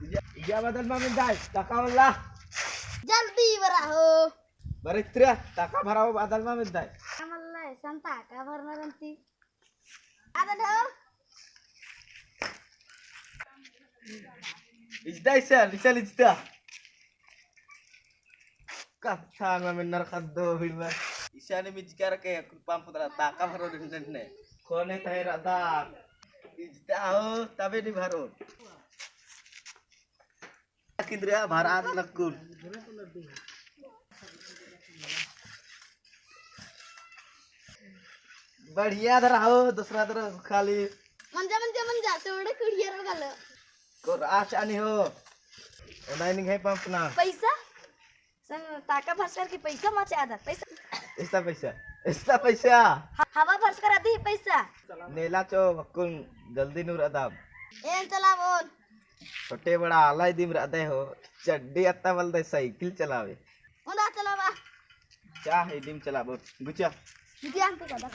Iya badan mamin dai, takamlah. जल्दी बरा हो Baritria, takam haraw badan mamin dai. आम्हाला सांगता का भरणार ती आता ढो Isda isal isda. Katang mamin narkado hilma. Isane mijkar ke pam putra takam haraw den ne. Kone tahi rada. Isda ho tabe di baro. Kindria bharat lakun. बढ़िया धरा हो दूसरा तरफ खाली मंजा तेवढे कुडियर घाल को आश आणि हो ऑनलाइन है पंप ना पैसा संग टाका भरकर की पैसा माचे आधा पैसा इसका पैसा हवा भरस कर आधी पैसा नेला चो बकुन जल्दी नूर अदाब एन चला बोल छोटे बड़ा आलाई दिम रहते हो चड्डी अत्ता बलदे साइकिल चलावे उंदा चला बा चाह दिम चला बोल गुचा किती आणते का